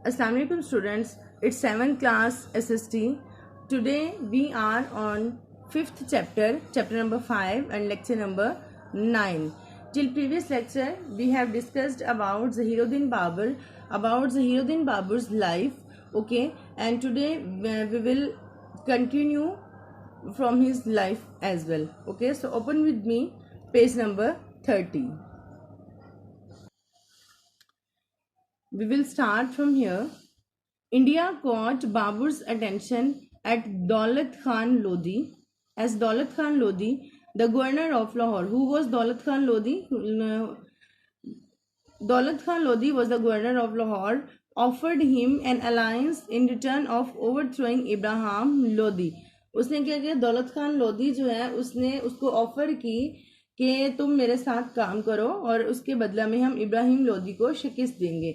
Assalamu alaikum students, it's 7th class SST. Today we are on 5th chapter number 5 and lecture number 9. Till previous lecture we have discussed about Zahiruddin Babur, about Zahiruddin Babur's life, okay, and today we will continue from his life as well, okay. So open with me page number 30. We will start from here. India caught Babur's attention at Daulat Khan Lodi. As Daulat Khan Lodi, the governor of Lahore. Who was Daulat Khan Lodi? Daulat Khan Lodi was the governor of Lahore. Offered him an alliance in return of overthrowing Ibrahim Lodi. उसने क्या किया? दौलत खान लोधी जो है उसने उसको offer की कि तुम मेरे साथ काम करो और उसके बदला में हम इब्राहिम लोधी को शिकस्त देंगे.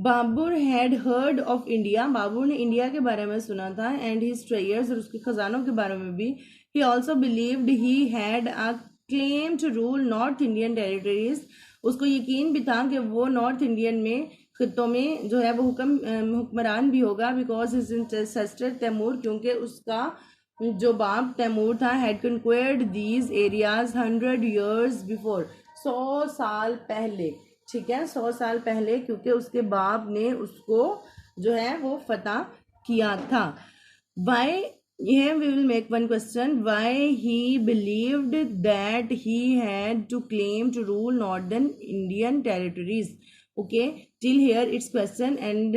Babur had heard of India. Babur ने इंडिया के बारे में सुना था एंड हिज ट्रेजर्स और उसके खजानों के बारे में भी. He also believed he had a claim to rule north Indian territories. उसको यकीन भी था कि वो नॉर्थ इंडियन में खित्तों में जो है वो हुक्मरान भी होगा. बिकॉज हिज इंसेस्टर तैमूर, क्योंकि उसका जो बाप तैमूर था, had conquered these areas 100 years before. 100 साल पहले, ठीक है, 100 साल पहले, क्योंकि उसके बाप ने उसको जो है वो फतह किया था. Why, here we will make one question. Why he believed that he had to claim to rule northern Indian territories? Okay, till here it's question, and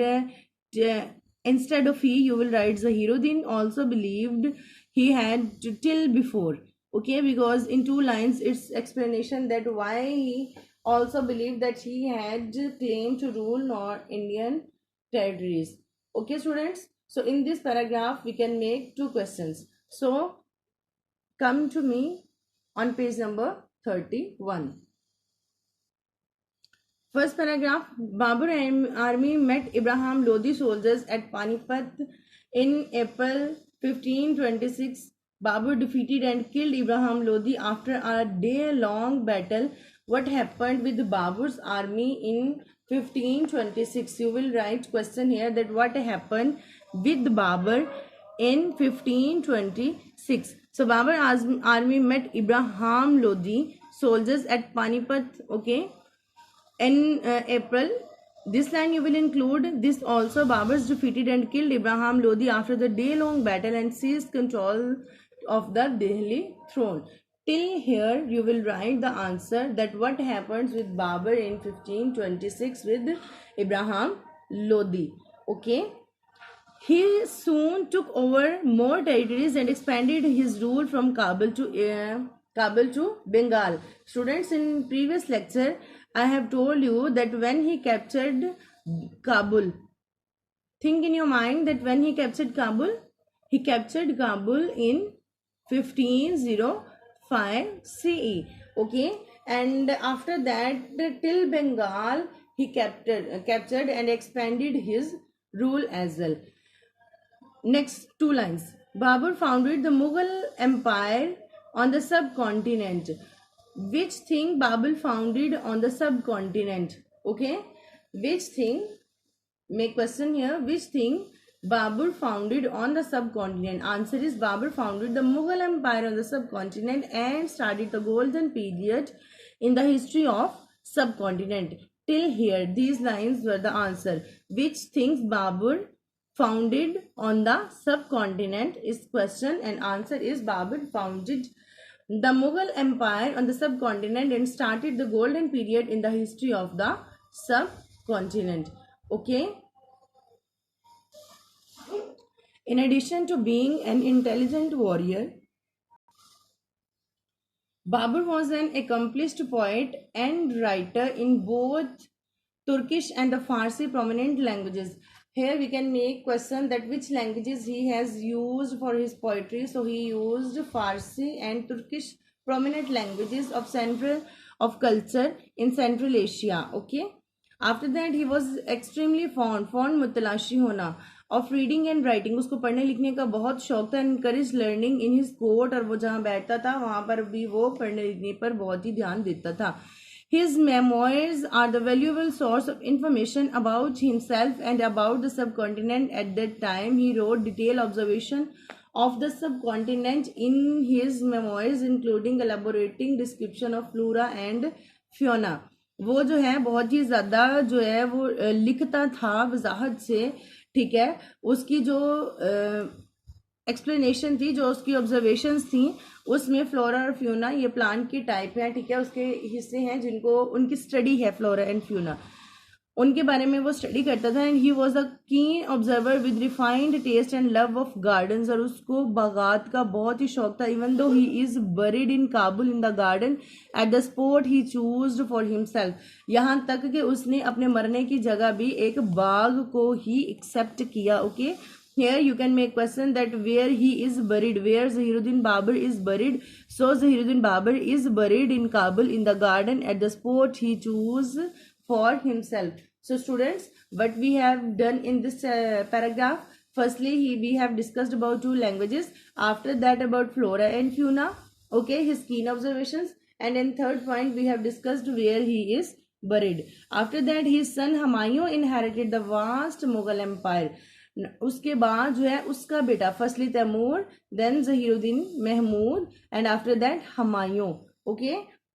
instead of he you will write Zahiruddin also believed he had to till before. Okay, because in 2 lines it's explanation that why he also believed that he had claim to rule North Indian territories. Okay students, so in this paragraph we can make 2 questions. So come to me on page number 31. First paragraph, Babur army met Ibrahim Lodi soldiers at Panipat in April 1526. Babur defeated and killed Ibrahim Lodi after a day-long battle. What happened with Babur's army in 1526? You will write question here that what happened with Babur in 1526. So Babur's army met Ibrahim Lodi soldiers at Panipat, okay, in April. This line you will include this also. Babur's defeated and killed Ibrahim Lodi after the day-long battle and seized control of the Delhi throne. Till here you will write the answer that what happens with Babur in 1526 with Ibrahim Lodi. Okay, he soon took over more territories and expanded his rule from Kabul to Bengal. Students, in previous lecture I have told you that when he captured Kabul, think in your mind that when he captured Kabul in 1505 CE. Okay, and after that till Bengal he captured and expanded his rule as well. Next 2 lines. Babur founded the Mughal Empire on the subcontinent. Which thing Babur founded on the subcontinent? Okay, which thing? Make question here. Which thing Babur founded on the subcontinent? Answer is Babur founded the Mughal Empire on the subcontinent and started the golden period in the history of subcontinent. Till here these lines were the answer. Which things Babur founded on the subcontinent is question, and answer is Babur founded the Mughal Empire on the subcontinent and started the golden period in the history of the subcontinent. Okay. In addition to being an intelligent warrior, Babur was an accomplished poet and writer in both Turkish and the Farsi prominent languages. Here we can make question that which languages he has used for his poetry. So he used Farsi and Turkish, prominent languages of culture in Central Asia. Okay. After that he was extremely fond मुतलाशी होना of reading and writing. उसको पढ़ने लिखने का बहुत शौक था. encouraged learning in his court, और वो जहाँ बैठता था वहाँ पर भी वो पढ़ने लिखने पर बहुत ही ध्यान देता था. His memoirs are the valuable source of information about himself and about the subcontinent at that time. He wrote detailed observation of the subcontinent in his memoirs, including elaborating description of flora and fauna. वो जो है बहुत ही ज़्यादा जो है वो लिखता था वजाहत से, ठीक है। उसकी जो एक्सप्लेनेशन थी, जो उसकी ऑब्जर्वेशंस थी, उसमें फ्लोरा और फ्यूना ये प्लांट की टाइप है, ठीक है, उसके हिस्से हैं जिनको उनकी स्टडी है, फ्लोरा एंड फ्यूना, उनके बारे में वो स्टडी करता था। And he was a keen observer with refined taste and love of gardens, और उसको बागात का बहुत ही शौक था। Even though he is buried in Kabul in the garden at the spot he chose for himself, यहाँ तक कि उसने अपने मरने की जगह भी एक बाग को ही एक्सेप्ट किया। Okay, here you can make question that where he is buried, where Zahiruddin Babur is buried. So Zahiruddin Babur is buried in Kabul in the garden at the spot he chose for himself. So students, what we have done in this paragraph, firstly we have discussed about two languages, after that about flora and fauna, okay, his keen observations, and in third point we have discussed where he is buried. After that his son Humayun inherited the vast Mughal empire. उसके बाद जो है उसका बेटा firstly Timur, then Zahiruddin Mahmud, and after that Humayun, okay,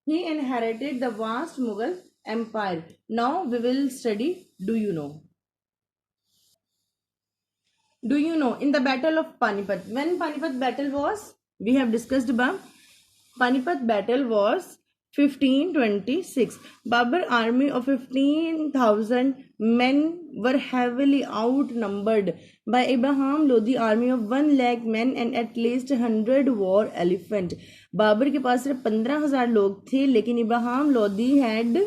he inherited the vast Mughal empire. Now we will study do you know. Do you know in the battle of Panipat, when Panipat battle was, we have discussed about Panipat battle was 1526. Babur army of 15,000 men were heavily outnumbered by Abraham Lodi army of 1 lakh men and at least 100 war elephant. Babar के पास सिर्फ 15,000 लोग थे, लेकिन Ibrahim Lodi had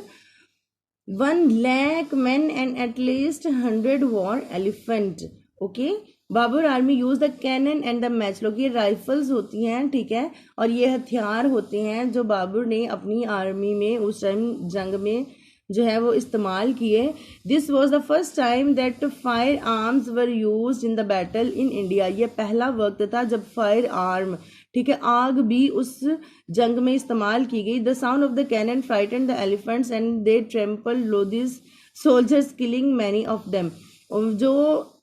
1 lakh men and at least 100 war elephant. Okay, Babur army use the cannon and the matchlock, ये rifles होती हैं, ठीक है, और ये हथियार होते हैं जो बाबर ने अपनी आर्मी में उस टाइम जंग में जो है वो इस्तेमाल किए. This was the first time that fire arms were use in the battle in India. ये पहला वक्त था जब फायर आर्म, ठीक है, आग भी उस जंग में इस्तेमाल की गई. The sound of the cannon frighten the elephants and they trample Lodi's soldiers killing many of them. जो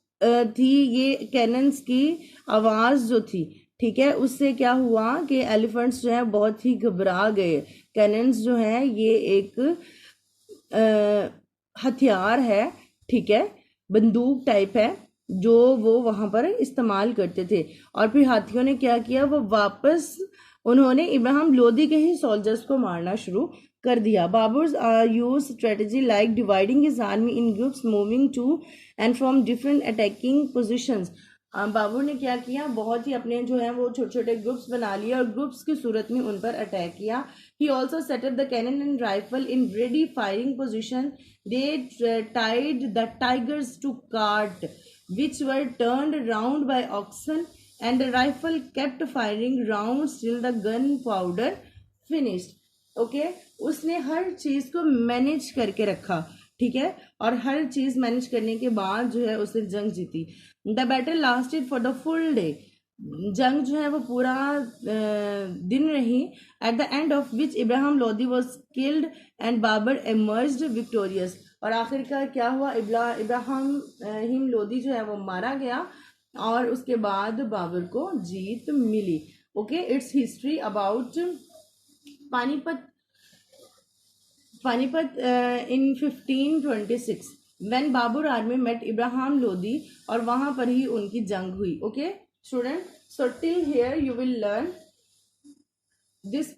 थी ये कैनन्स की आवाज़ जो थी, ठीक है, उससे क्या हुआ कि एलिफेंट्स जो है बहुत ही घबरा गए. कैनन्स जो है ये एक हथियार है, ठीक है, बंदूक टाइप है जो वो वहाँ पर इस्तेमाल करते थे. और फिर हाथियों ने क्या किया, वो वापस उन्होंने इब्राहिम लोदी के ही सोल्जर्स को मारना शुरू कर दिया. Babur's use strategy like dividing his army in groups moving to and from different attacking positions. Babur ने क्या किया, बहुत ही अपने जो है वो छोटे छोटे ग्रुप्स बना लिए और ग्रुप्स की सूरत में उन पर अटैक किया. He also set up the cannon and rifle in ready firing position. They tied the tigers to cart which were turned round by oxen and the rifle kept firing rounds till the gunpowder finished. Okay, उसने हर चीज़ को manage करके रखा, ठीक है, और हर चीज़ manage करने के बाद जो है उसने जंग जीती. The battle lasted for the full day. जंग जो है वो पूरा दिन रही. At the end of which Ibrahim Lodi was killed and Babur emerged victorious. और आखिरकार क्या हुआ, इब्राहिम लोदी जो है वो मारा गया और उसके बाद बाबर को जीत मिली. Okay, it's history about Panipat in 1526 when Babur army met Ibrahim Lodi, और वहाँ पर ही उनकी जंग हुई. Okay student, so till here you will learn this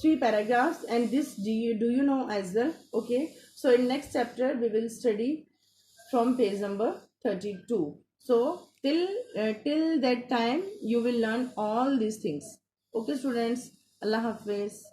3 paragraphs and this do you know as well. Okay, so in next chapter we will study from page number 32. So till that time you will learn all these things. Okay students, Allah Hafiz.